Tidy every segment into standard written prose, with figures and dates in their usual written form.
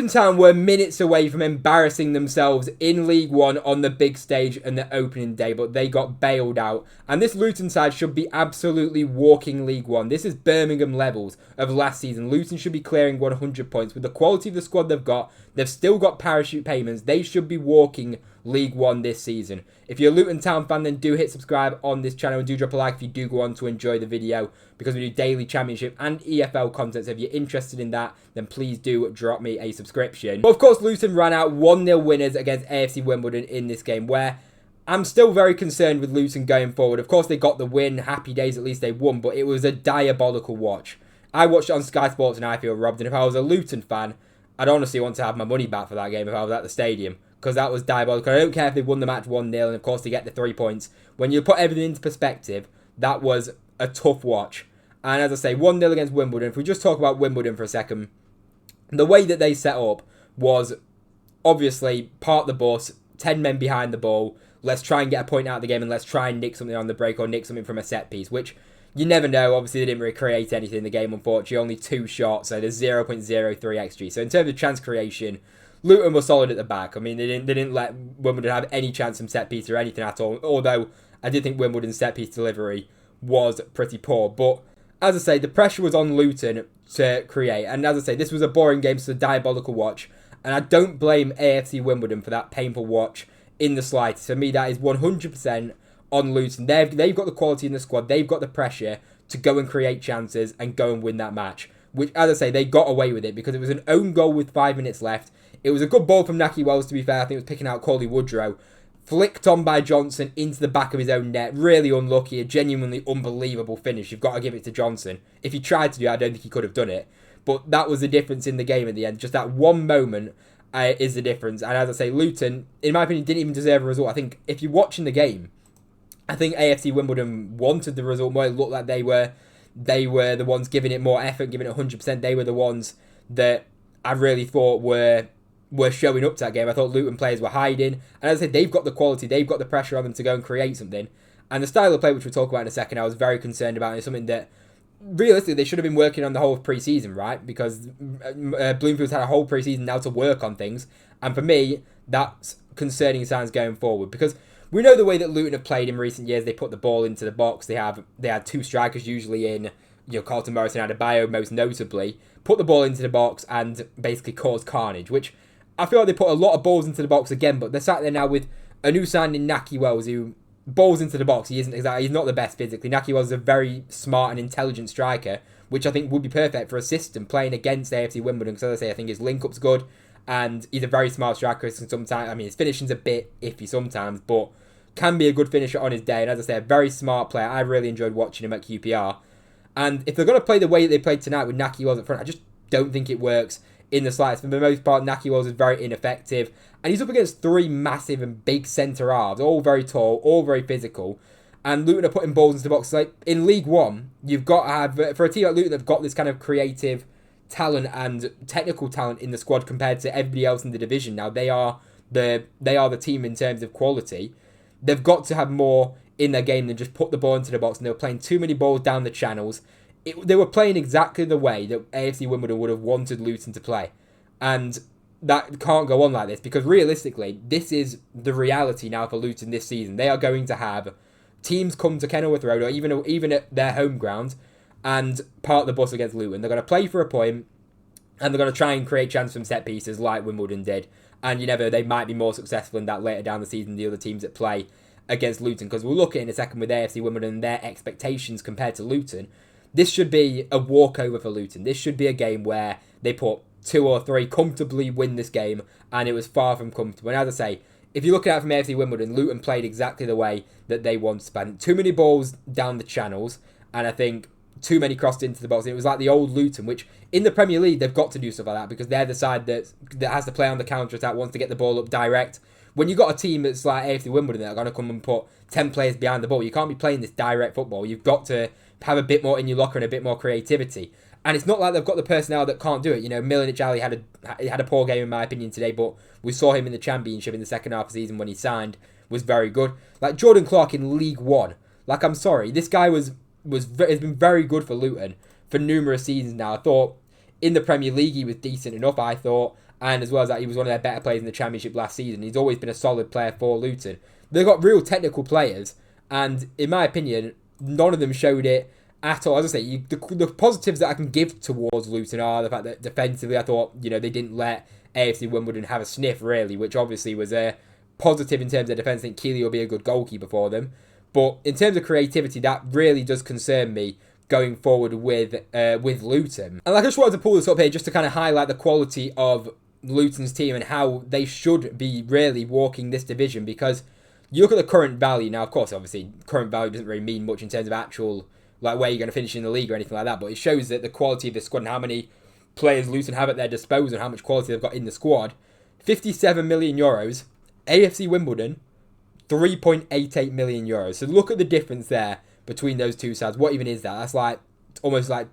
Luton Town were minutes away from embarrassing themselves in League One on the big stage and the opening day, but they got bailed out. And this Luton side should be absolutely walking League One. This is Birmingham levels of last season. Luton should be clearing 100 points. With the quality of the squad they've still got parachute payments. They should be walking League One this season. If you're a Luton Town fan, then do hit subscribe on this channel and do drop a like if you do go on to enjoy the video, because we do daily Championship and EFL content. So if you're interested in that, then please do drop me a subscription. But of course, Luton ran out 1-0 winners against AFC Wimbledon in this game, where I'm still very concerned with Luton going forward. Of course, they got the win. Happy days, at least they won, but it was a diabolical watch. I watched it on Sky Sports and I feel robbed. And if I was a Luton fan, I'd honestly want to have my money back for that game if I was at the stadium, because that was diabolical. I don't care if they won the match 1-0, and of course they get the 3 points. When you put everything into perspective, that was a tough watch. And as I say, 1-0 against Wimbledon. If we just talk about Wimbledon for a second, the way that they set up was obviously park the bus, 10 men behind the ball, let's try and get a point out of the game, and let's try and nick something on the break or nick something from a set piece, which you never know. Obviously, they didn't really create anything in the game, unfortunately. Only 2 shots, so there's 0.03 XG. So in terms of chance creation, Luton were solid at the back. I mean, they didn't let Wimbledon have any chance from set piece or anything at all, although I did think Wimbledon's set piece delivery was pretty poor. But as I say, the pressure was on Luton to create. And as I say, this was a boring game, so a diabolical watch. And I don't blame AFC Wimbledon for that painful watch in the slightest. For me, that is 100% on Luton. They've got the quality in the squad. They've got the pressure to go and create chances and go and win that match. Which, as I say, they got away with it because it was an own goal with 5 minutes left. It was a good ball from Nahki Wells, to be fair. I think it was picking out Cauley Woodrow. Flicked on by Johnson into the back of his own net. Really unlucky. A genuinely unbelievable finish. You've got to give it to Johnson. If he tried to do it, I don't think he could have done it. But that was the difference in the game at the end. Just that one moment is the difference. And as I say, Luton, in my opinion, didn't even deserve a result. I think if you're watching the game, I think AFC Wimbledon wanted the result more. It looked like they were the ones giving it more effort, giving it 100%. They were the ones that I really thought were showing up to that game. I thought Luton players were hiding. And as I said, they've got the quality, they've got the pressure on them to go and create something. And the style of play, which we'll talk about in a second, I was very concerned about. It's something that, realistically, they should have been working on the whole of pre-season, right? Because Bloomfield's had a whole pre-season now to work on things. And for me, that's concerning signs going forward. Because we know the way that Luton have played in recent years. They put the ball into the box. They had 2 strikers usually in, Carlton Morris and Adebayo most notably. Put the ball into the box and basically cause carnage, which I feel like they put a lot of balls into the box again, but they're sat there now with a new signing, Nahki Wells, who balls into the box. He's not the best physically. Nahki Wells is a very smart and intelligent striker, which I think would be perfect for a system playing against AFC Wimbledon, because as I say, I think his link-up's good, and he's a very smart striker. Sometimes, his finishing's a bit iffy sometimes, but can be a good finisher on his day, and as I say, a very smart player. I really enjoyed watching him at QPR. And if they're going to play the way that they played tonight with Nahki Wells up front, I just don't think it works in the slightest. For the most part, Nahki Wells is very ineffective. And he's up against 3 massive and big centre halves, all very tall, all very physical. And Luton are putting balls into the box. Like in League One, you've got to have, for a team like Luton, they've got this kind of creative talent and technical talent in the squad compared to everybody else in the division. Now, they are the team in terms of quality. They've got to have more in their game than just put the ball into the box, and they were playing too many balls down the channels. They were playing exactly the way that AFC Wimbledon would have wanted Luton to play. And that can't go on like this, because realistically, this is the reality now for Luton this season. They are going to have teams come to Kenilworth Road, or even at their home ground, and park the bus against Luton. They're going to play for a point, and they're going to try and create chances from set pieces like Wimbledon did. And they might be more successful in that later down the season than the other teams that play against Luton, because we'll look at it in a second with AFC Wimbledon and their expectations compared to Luton. This should be a walkover for Luton. This should be a game where they put 2 or 3, comfortably win this game, and it was far from comfortable. And as I say, if you look at it from AFC Wimbledon, Luton played exactly the way that they wanted to spend. Too many balls down the channels, and I think too many crossed into the box. And it was like the old Luton, which in the Premier League, they've got to do stuff like that, because they're the side that has to play on the counter-attack, wants to get the ball up direct. When you've got a team that's like AFC Wimbledon that are going to come and put 10 players behind the ball, you can't be playing this direct football. You've got to have a bit more in your locker and a bit more creativity. And it's not like they've got the personnel that can't do it. Milanic Ali had a poor game in my opinion today, but we saw him in the Championship in the second half of the season when he signed, was very good. Like Jordan Clark in League One. Like, I'm sorry, this guy has been very good for Luton for numerous seasons now. I thought in the Premier League he was decent enough, I thought. And as well as that, he was one of their better players in the Championship last season. He's always been a solid player for Luton. They've got real technical players, and in my opinion, none of them showed it at all. As I say, the positives that I can give towards Luton are the fact that defensively, I thought, they didn't let AFC Wimbledon have a sniff, really, which obviously was a positive in terms of defence. I think Keeley will be a good goalkeeper for them. But in terms of creativity, that really does concern me going forward with Luton. And I just wanted to pull this up here just to kind of highlight the quality of Luton's team and how they should be really walking this division, because you look at the current value. Now, of course, obviously, current value doesn't really mean much in terms of actual, like, where you're going to finish in the league or anything like that, but it shows that the quality of the squad and how many players Luton have at their disposal and how much quality they've got in the squad. 57 million euros. AFC Wimbledon, 3.88 million euros. So look at the difference there between those two sides. What even is that? That's like almost like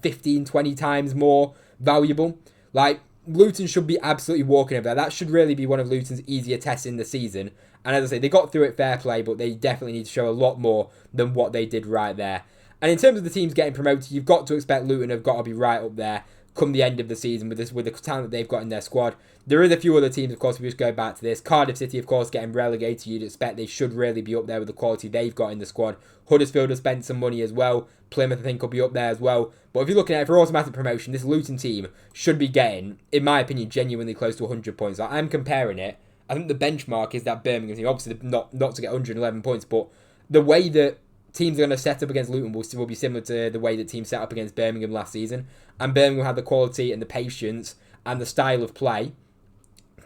15, 20 times more valuable. Like, Luton should be absolutely walking over there. That should really be one of Luton's easier tests in the season. And as I say, they got through it fair play, but they definitely need to show a lot more than what they did right there. And in terms of the teams getting promoted, you've got to expect Luton have got to be right up there come the end of the season with the talent that they've got in their squad. There is a few other teams, of course, if we just go back to this. Cardiff City, of course, getting relegated. You'd expect they should really be up there with the quality they've got in the squad. Huddersfield has spent some money as well. Plymouth, I think, will be up there as well. But if you're looking at it for automatic promotion, this Luton team should be getting, in my opinion, genuinely close to 100 points. Like, I'm comparing it. I think the benchmark is that Birmingham team. Obviously, not to get 111 points, but the way that teams are going to set up against Luton will be similar to the way that teams set up against Birmingham last season. And Birmingham had the quality and the patience and the style of play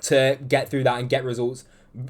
to get through that and get results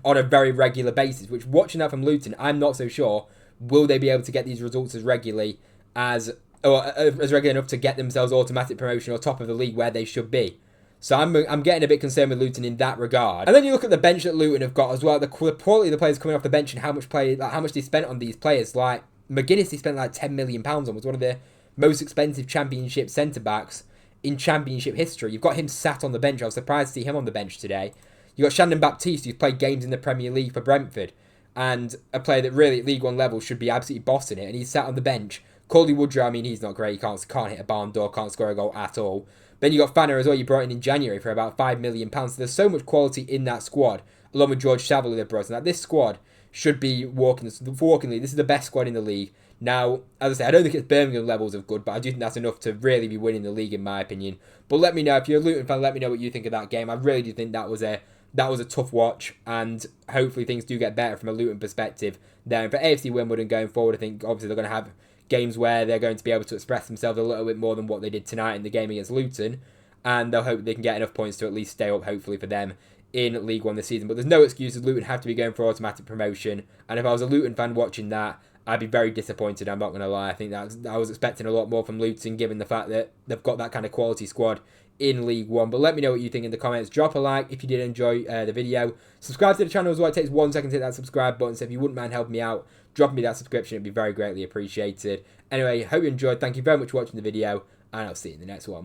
on a very regular basis, which, watching that from Luton, I'm not so sure will they be able to get these results as regularly as regular enough to get themselves automatic promotion or top of the league where they should be. So I'm getting a bit concerned with Luton in that regard. And then you look at the bench that Luton have got as well, the quality of the players coming off the bench and how much they spent on these players. Like McGuinness, he spent like £10 million on, was one of the most expensive Championship centre-backs in Championship history. You've got him sat on the bench. I was surprised to see him on the bench today. You've got Shandon Baptiste, who's played games in the Premier League for Brentford, and a player that really at League One level should be absolutely bossing it, and he's sat on the bench. Cauley Woodrow, I mean, he's not great. He can't hit a barn door, can't score a goal at all. Then you got Fanner as well, you brought in January for about £5 million. So there's so much quality in that squad, along with George Saville they brought in. That this squad should be walking league. This is the best squad in the league. Now, as I say, I don't think it's Birmingham levels of good, but I do think that's enough to really be winning the league, in my opinion. But let me know, if you're a Luton fan, let me know what you think of that game. I really do think that was a tough watch, and hopefully things do get better from a Luton perspective. Then for AFC Wimbledon going forward, I think obviously they're going to have games where they're going to be able to express themselves a little bit more than what they did tonight in the game against Luton, and they'll hope they can get enough points to at least stay up, hopefully, for them in League One this season. But there's no excuses. Luton have to be going for automatic promotion, and if I was a Luton fan watching that, I'd be very disappointed, I'm not going to lie. I think that I was expecting a lot more from Luton, given the fact that they've got that kind of quality squad in League One. But let me know what you think in the comments. Drop a like if you did enjoy the video. Subscribe to the channel as well. It takes 1 second to hit that subscribe button, so if you wouldn't mind helping me out, drop me that subscription. It'd be very greatly appreciated. Anyway, hope you enjoyed. Thank you very much for watching the video, and I'll see you in the next one.